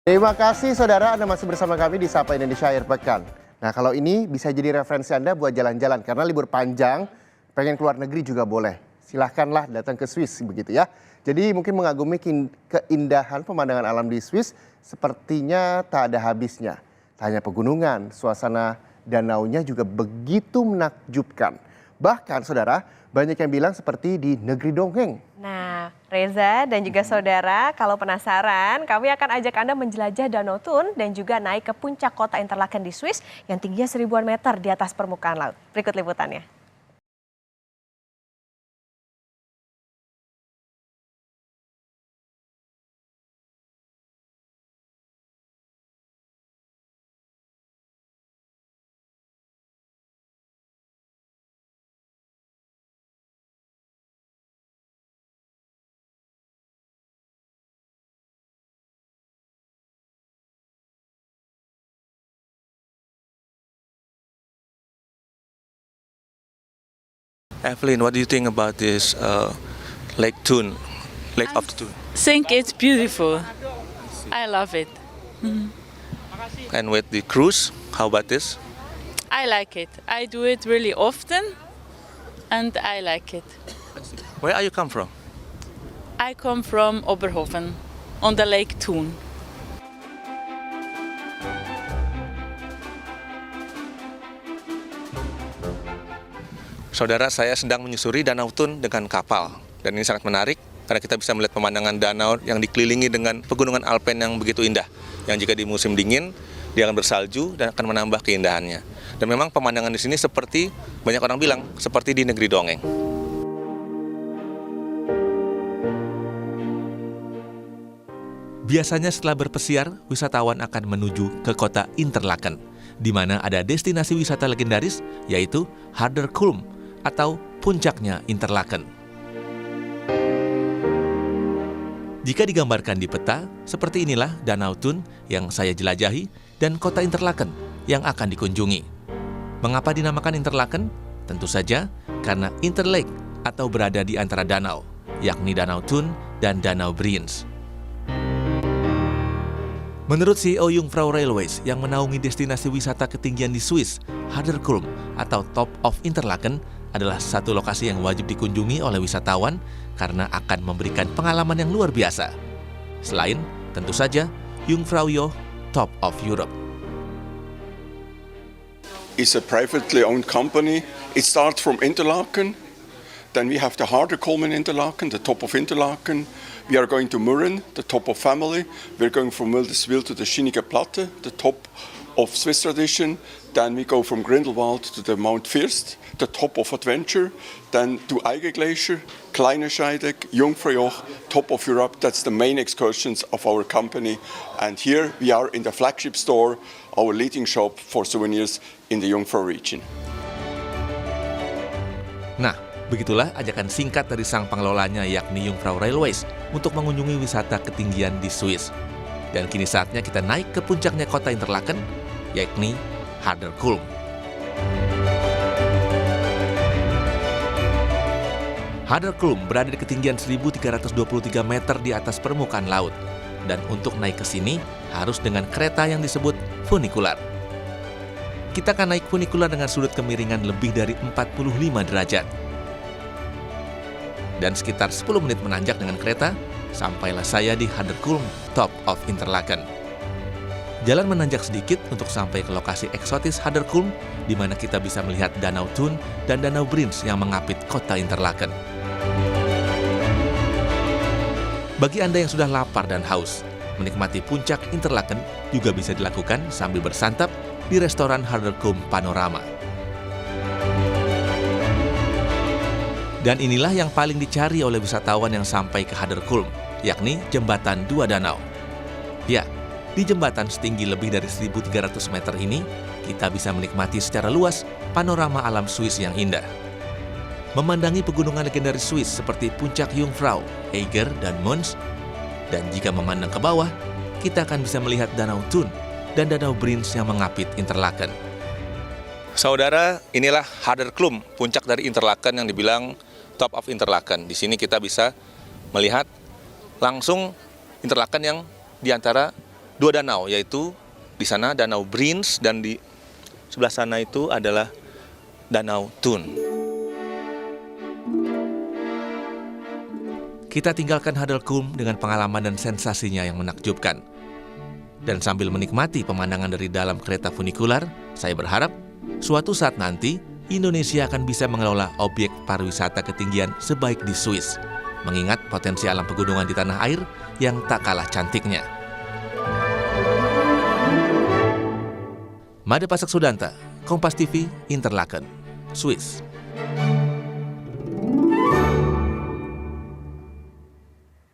Terima kasih saudara, Anda masih bersama kami di Sapa Indonesia Akhir Pekan. Nah kalau ini bisa jadi referensi Anda buat jalan-jalan karena libur panjang, pengen keluar negeri juga boleh. Silahkanlah datang ke Swiss begitu ya. Jadi mungkin mengagumi keindahan pemandangan alam di Swiss sepertinya tak ada habisnya. Tak hanya pegunungan, suasana danaunya juga begitu menakjubkan. Bahkan saudara, banyak yang bilang seperti di negeri dongeng. Nah, Reza dan juga saudara, kalau penasaran, kami akan ajak Anda menjelajah Danau Thun dan juga naik ke puncak kota Interlaken di Swiss yang tingginya 1000-an meter di atas permukaan laut. Berikut liputannya. Evelyn, what do you think about this Lake Thun, Lake of Thun? Think it's beautiful. I love it. And with the cruise, how about this? I like it. I do it really often and I like it. Where are you come from? I come from Oberhofen on the Lake Thun. Saudara, saya sedang menyusuri Danau Thun dengan kapal. Dan ini sangat menarik karena kita bisa melihat pemandangan danau yang dikelilingi dengan pegunungan Alpen yang begitu indah. Yang jika di musim dingin, dia akan bersalju dan akan menambah keindahannya. Dan memang pemandangan di sini seperti, banyak orang bilang, seperti di negeri dongeng. Biasanya setelah berpesiar, wisatawan akan menuju ke kota Interlaken, di mana ada destinasi wisata legendaris, yaitu Haderkulm, atau puncaknya Interlaken. Jika digambarkan di peta, seperti inilah Danau Thun yang saya jelajahi dan kota Interlaken yang akan dikunjungi. Mengapa dinamakan Interlaken? Tentu saja karena Interlake atau berada di antara danau, yakni Danau Thun dan Danau Brienz. Menurut CEO Jungfrau Railways yang menaungi destinasi wisata ketinggian di Swiss, Haderkulm atau Top of Interlaken adalah satu lokasi yang wajib dikunjungi oleh wisatawan karena akan memberikan pengalaman yang luar biasa. Selain, tentu saja, Jungfrau Joch Top of Europe. It's a privately owned company. It starts from Interlaken. Then we have the Haderkulm in Interlaken, the top of Interlaken. We are going to Murren, the top of family. We're going from Wildeswil to the Schinnige Platte, the top of Swiss tradition. Then we go from Grindelwald to the Mount First, the top of adventure. Then to Eiger Glacier, Kleine Scheidegg, Jungfrau Joch, top of Europe. That's the main excursions of our company. And here we are in the flagship store, our leading shop for souvenirs in the Jungfrau region. Nah, begitulah ajakan singkat dari sang pengelolanya yakni Jungfrau Railways untuk mengunjungi wisata ketinggian di Swiss. Dan kini saatnya kita naik ke puncaknya kota Interlaken, yakni Haderkulm. Haderkulm berada di ketinggian 1323 meter di atas permukaan laut. Dan untuk naik ke sini harus dengan kereta yang disebut funikular. Kita akan naik funikular dengan sudut kemiringan lebih dari 45 derajat. Dan sekitar 10 menit menanjak dengan kereta, sampailah saya di Haderkulm, Top of Interlaken. Jalan menanjak sedikit untuk sampai ke lokasi eksotis Haderkulm, di mana kita bisa melihat Danau Thun dan Danau Brienz yang mengapit kota Interlaken. Bagi Anda yang sudah lapar dan haus, menikmati puncak Interlaken juga bisa dilakukan sambil bersantap di restoran Haderkulm Panorama. Dan inilah yang paling dicari oleh wisatawan yang sampai ke Haderkulm, yakni Jembatan Dua Danau. Ya, di jembatan setinggi lebih dari 1.300 meter ini, kita bisa menikmati secara luas panorama alam Swiss yang indah. Memandangi pegunungan legendaris Swiss seperti puncak Jungfrau, Eiger, dan Mons. Dan jika memandang ke bawah, kita akan bisa melihat Danau Thun dan Danau Brienz yang mengapit Interlaken. Saudara, inilah Haderkulm, puncak dari Interlaken yang dibilang Top of Interlaken. Di sini kita bisa melihat langsung Interlaken yang di antara dua danau, yaitu di sana Danau Brienz dan di sebelah sana itu adalah Danau Thun. Kita tinggalkan Hadelkulm dengan pengalaman dan sensasinya yang menakjubkan. Dan sambil menikmati pemandangan dari dalam kereta funikular, saya berharap suatu saat nanti Indonesia akan bisa mengelola objek pariwisata ketinggian sebaik di Swiss, mengingat potensi alam pegunungan di tanah air yang tak kalah cantiknya. Made Pasak Sudanta, Kompas TV, Interlaken, Swiss.